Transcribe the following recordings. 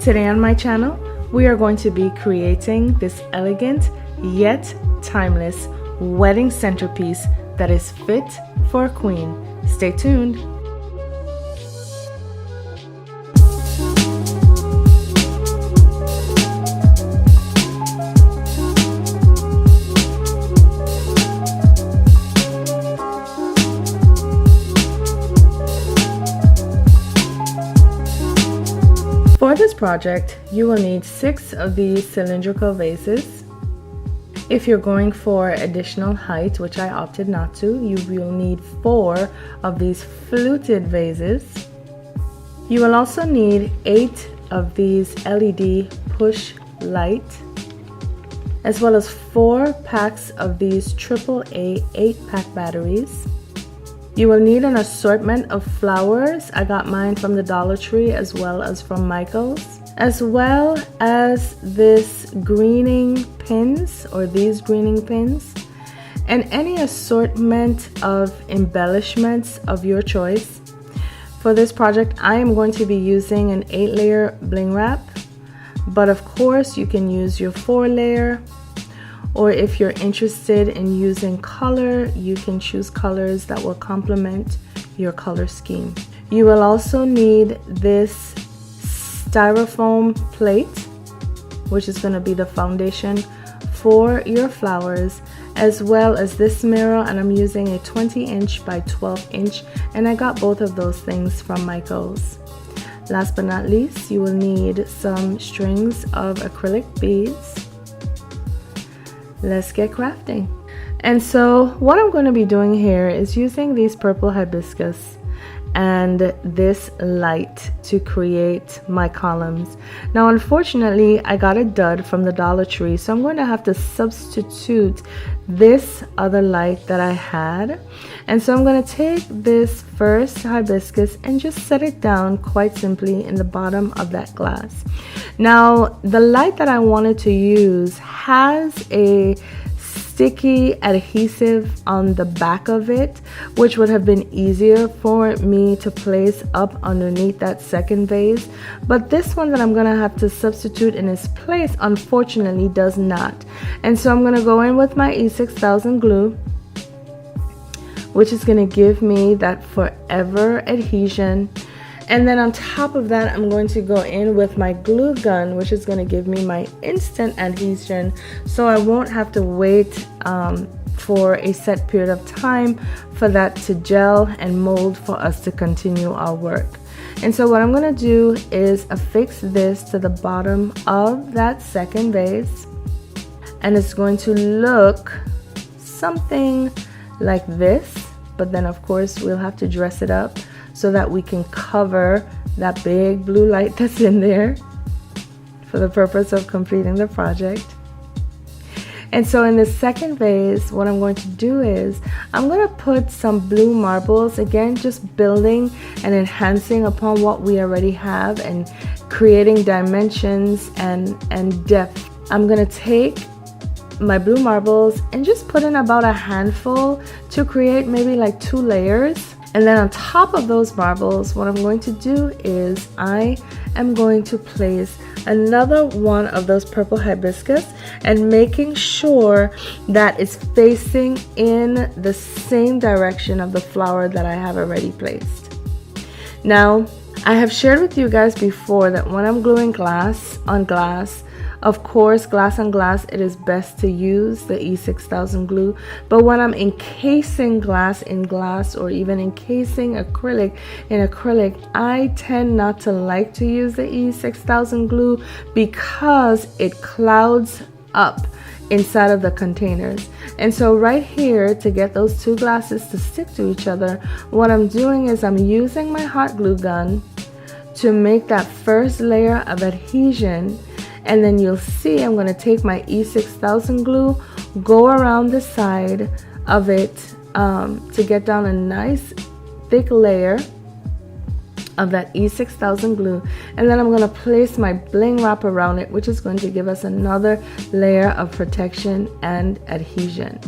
Today on my channel, we are going to be creating this elegant yet timeless wedding centerpiece that is fit for a queen. Stay tuned. For this project, you will need 6 of these cylindrical vases. If you're going for additional height, which I opted not to, you will need 4 of these fluted vases. You will also need 8 of these LED push light, as well as 4 packs of these AAA 8-pack batteries. You will need an assortment of flowers. I got mine from the Dollar Tree as well as from Michael's, as well as this greening pins or these greening pins, and any assortment of embellishments of your choice. For this project, I am going to be using an 8-layer bling wrap, but of course you can use your 4-layer. Or if you're interested in using color, you can choose colors that will complement your color scheme. You will also need this Styrofoam plate, which is going to be the foundation for your flowers, as well as this mirror, and I'm using a 20-inch by 12-inch, and I got both of those things from Michael's. Last but not least, you will need some strings of acrylic beads. Let's get crafting. And so what I'm going to be doing here is using these purple hibiscus and this light to create my columns. Now unfortunately I got a dud from the Dollar Tree, so I'm going to have to substitute this other light that I had. And so I'm going to take this first hibiscus and just set it down quite simply in the bottom of that glass. Now the light that I wanted to use has a sticky adhesive on the back of it, which would have been easier for me to place up underneath that second vase, but this one that I'm gonna have to substitute in its place unfortunately does not. And so I'm gonna go in with my E6000 glue, which is gonna give me that forever adhesion. And then on top of that, I'm going to go in with my glue gun, which is going to give me my instant adhesion, so I won't have to wait for a set period of time for that to gel and mold for us to continue our work. And so what I'm going to do is affix this to the bottom of that second vase, and it's going to look something like this, but then of course we'll have to dress it up so that we can cover that big blue light that's in there for the purpose of completing the project. And so in the second vase, what I'm going to do is I'm going to put some blue marbles, again just building and enhancing upon what we already have and creating dimensions and depth. I'm going to take my blue marbles and just put in about a handful to create maybe like 2 layers. And then on top of those marbles, what I'm going to do is I am going to place another one of those purple hibiscus and making sure that it's facing in the same direction of the flower that I have already placed. Now, I have shared with you guys before that when I'm gluing glass on glass, of course, glass on glass, it is best to use the E6000 glue. But when I'm encasing glass in glass or even encasing acrylic in acrylic, I tend not to like to use the E6000 glue because it clouds up inside of the containers. And so right here, to get those 2 glasses to stick to each other, what I'm doing is I'm using my hot glue gun to make that first layer of adhesion. And then you'll see I'm going to take my E6000 glue, go around the side of it to get down a nice thick layer of that E6000 glue, and then I'm going to place my bling wrap around it, which is going to give us another layer of protection and adhesion.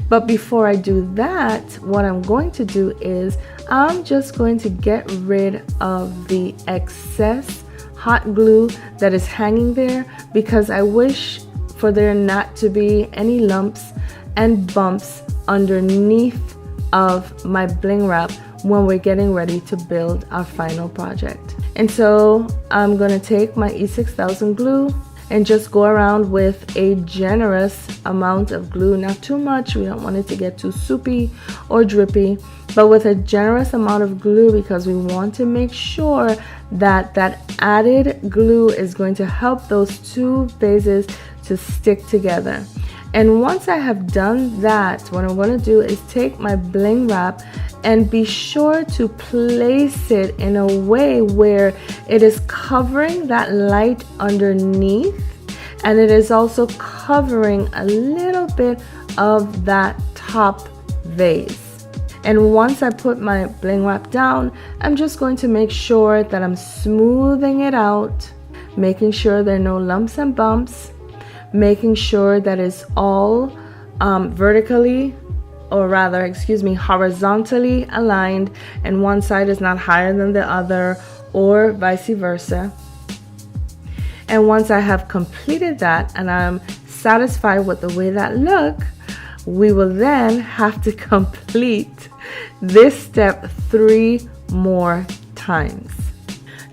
But before I do that, what I'm going to do is I'm just going to get rid of the excess hot glue that is hanging there because I wish for there not to be any lumps and bumps underneath of my bling wrap when we're getting ready to build our final project. And so I'm going to take my E6000 glue and just go around with a generous amount of glue, not too much, we don't want it to get too soupy or drippy, but with a generous amount of glue because we want to make sure that that added glue is going to help those two vases to stick together. And once I have done that, what I'm going to do is take my bling wrap and be sure to place it in a way where it is covering that light underneath, and it is also covering a little bit of that top vase. And once I put my bling wrap down, I'm just going to make sure that I'm smoothing it out, making sure there are no lumps and bumps, making sure that it's all horizontally aligned, and one side is not higher than the other or vice versa. And once I have completed that and I'm satisfied with the way that look, we will then have to complete this step 3 more times.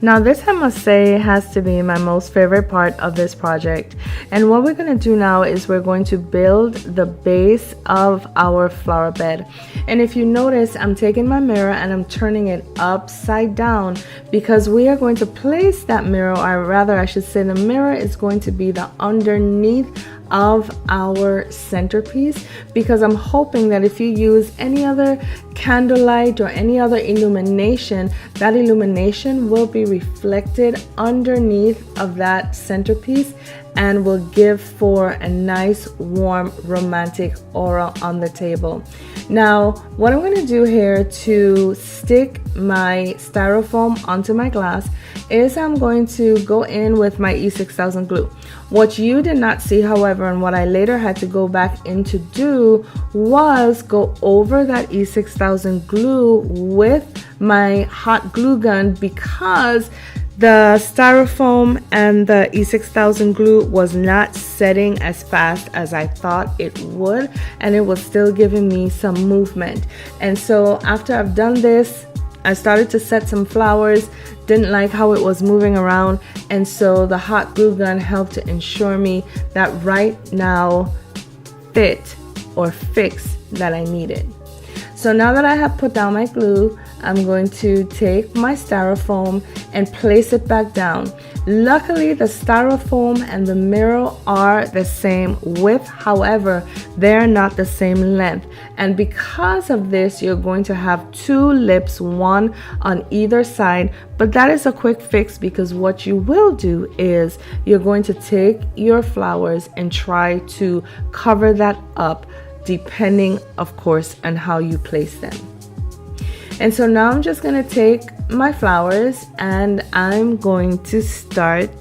Now this, I must say, has to be my most favorite part of this project. And what we're going to do now is we're going to build the base of our flower bed. And if you notice, I'm taking my mirror and I'm turning it upside down because we are going to place that mirror, or rather I should say the mirror is going to be the underneath of our centerpiece, because I'm hoping that if you use any other candlelight or any other illumination, that illumination will be reflected underneath of that centerpiece and will give for a nice, warm, romantic aura on the table. Now, what I'm going to do here to stick my styrofoam onto my glass is I'm going to go in with my E6000 glue. What you did not see, however, and what I later had to go back in to do was go over that E6000 glue with my hot glue gun, because the styrofoam and the E6000 glue was not setting as fast as I thought it would, and it was still giving me some movement. And so after I've done this, I started to set some flowers, didn't like how it was moving around, and so the hot glue gun helped to ensure me that right now fit or fix that I needed. So now that I have put down my glue, I'm going to take my styrofoam and place it back down. Luckily, the styrofoam and the mirror are the same width, however, they're not the same length. And because of this, you're going to have 2 lips, one on either side. But that is a quick fix, because what you will do is you're going to take your flowers and try to cover that up, depending, of course, on how you place them. And so now I'm just going to take my flowers and I'm going to start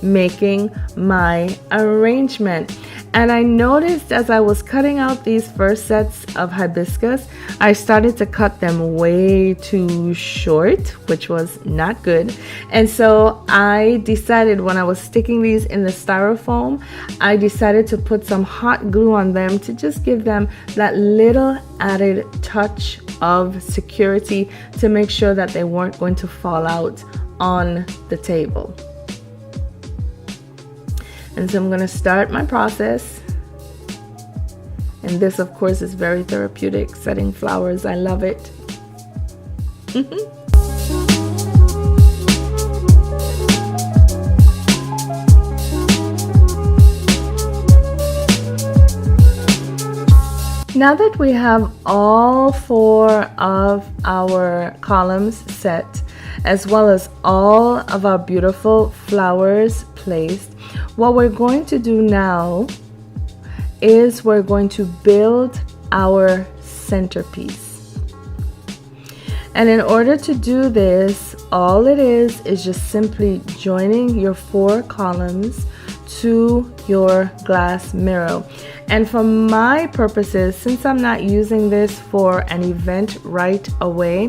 making my arrangement. And I noticed as I was cutting out these first sets of hibiscus, I started to cut them way too short, which was not good. And so I decided, when I was sticking these in the styrofoam, I decided to put some hot glue on them to just give them that little added touch of security to make sure that they weren't going to fall out on the table. And so I'm going to start my process. And this, of course, is very therapeutic, setting flowers. I love it. Now that we have all 4 of our columns set, as well as all of our beautiful flowers placed, what we're going to do now is we're going to build our centerpiece. And in order to do this, all it is just simply joining your 4 columns to your glass mirror. And for my purposes, since I'm not using this for an event right away,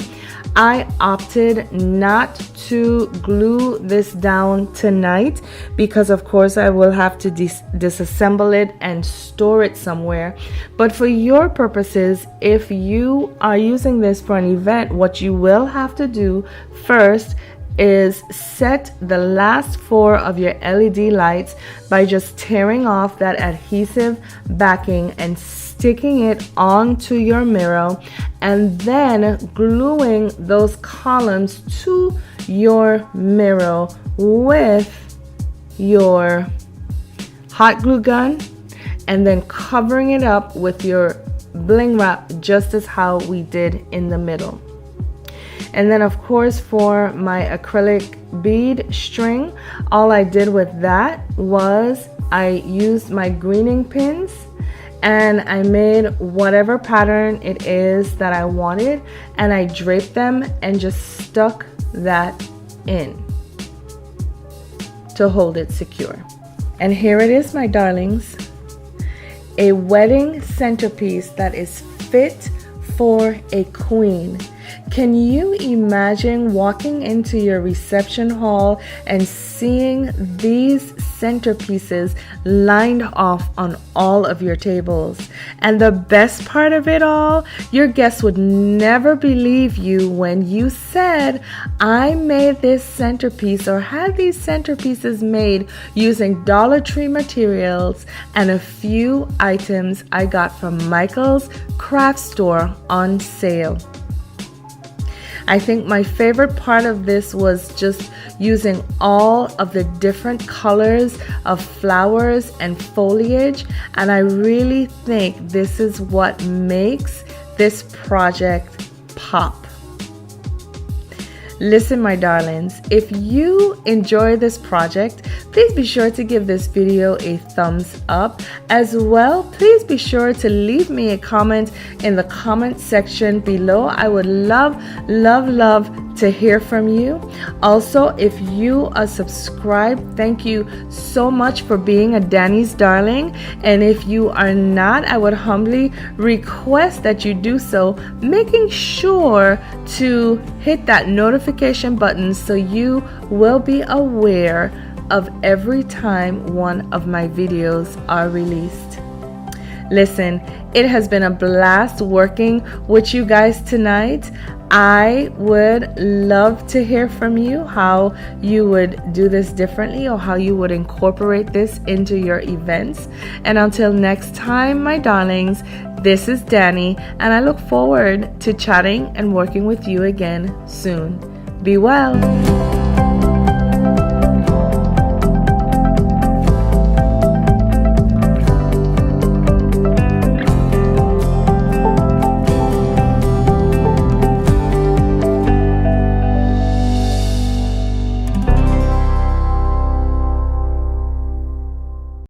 I opted not to glue this down tonight because of course I will have to disassemble it and store it somewhere. But for your purposes, if you are using this for an event, what you will have to do first is set the last 4 of your LED lights by just tearing off that adhesive backing and sticking it onto your mirror, and then gluing those columns to your mirror with your hot glue gun, and then covering it up with your bling wrap, just as how we did in the middle. And then of course for my acrylic bead string, all I did with that was I used my greening pins and I made whatever pattern it is that I wanted, and I draped them and just stuck that in to hold it secure. And here it is, my darlings, a wedding centerpiece that is fit for a queen. Can you imagine walking into your reception hall and seeing these centerpieces lined off on all of your tables? And the best part of it all, your guests would never believe you when you said, I made this centerpiece or had these centerpieces made using Dollar Tree materials and a few items I got from Michael's craft store on sale. I think my favorite part of this was just using all of the different colors of flowers and foliage, and I really think this is what makes this project pop. Listen, my darlings, if you enjoy this project, please be sure to give this video a thumbs up. As well, please be sure to leave me a comment in the comment section below. I would love to hear from you. Also, if you are subscribed, thank you so much for being a Danny's darling. And if you are not, I would humbly request that you do so, making sure to hit that notification button so you will be aware of every time one of my videos are released. Listen, it has been a blast working with you guys tonight. I would love to hear from you how you would do this differently or how you would incorporate this into your events. And until next time, my darlings, this is Danny, and I look forward to chatting and working with you again soon. Be well.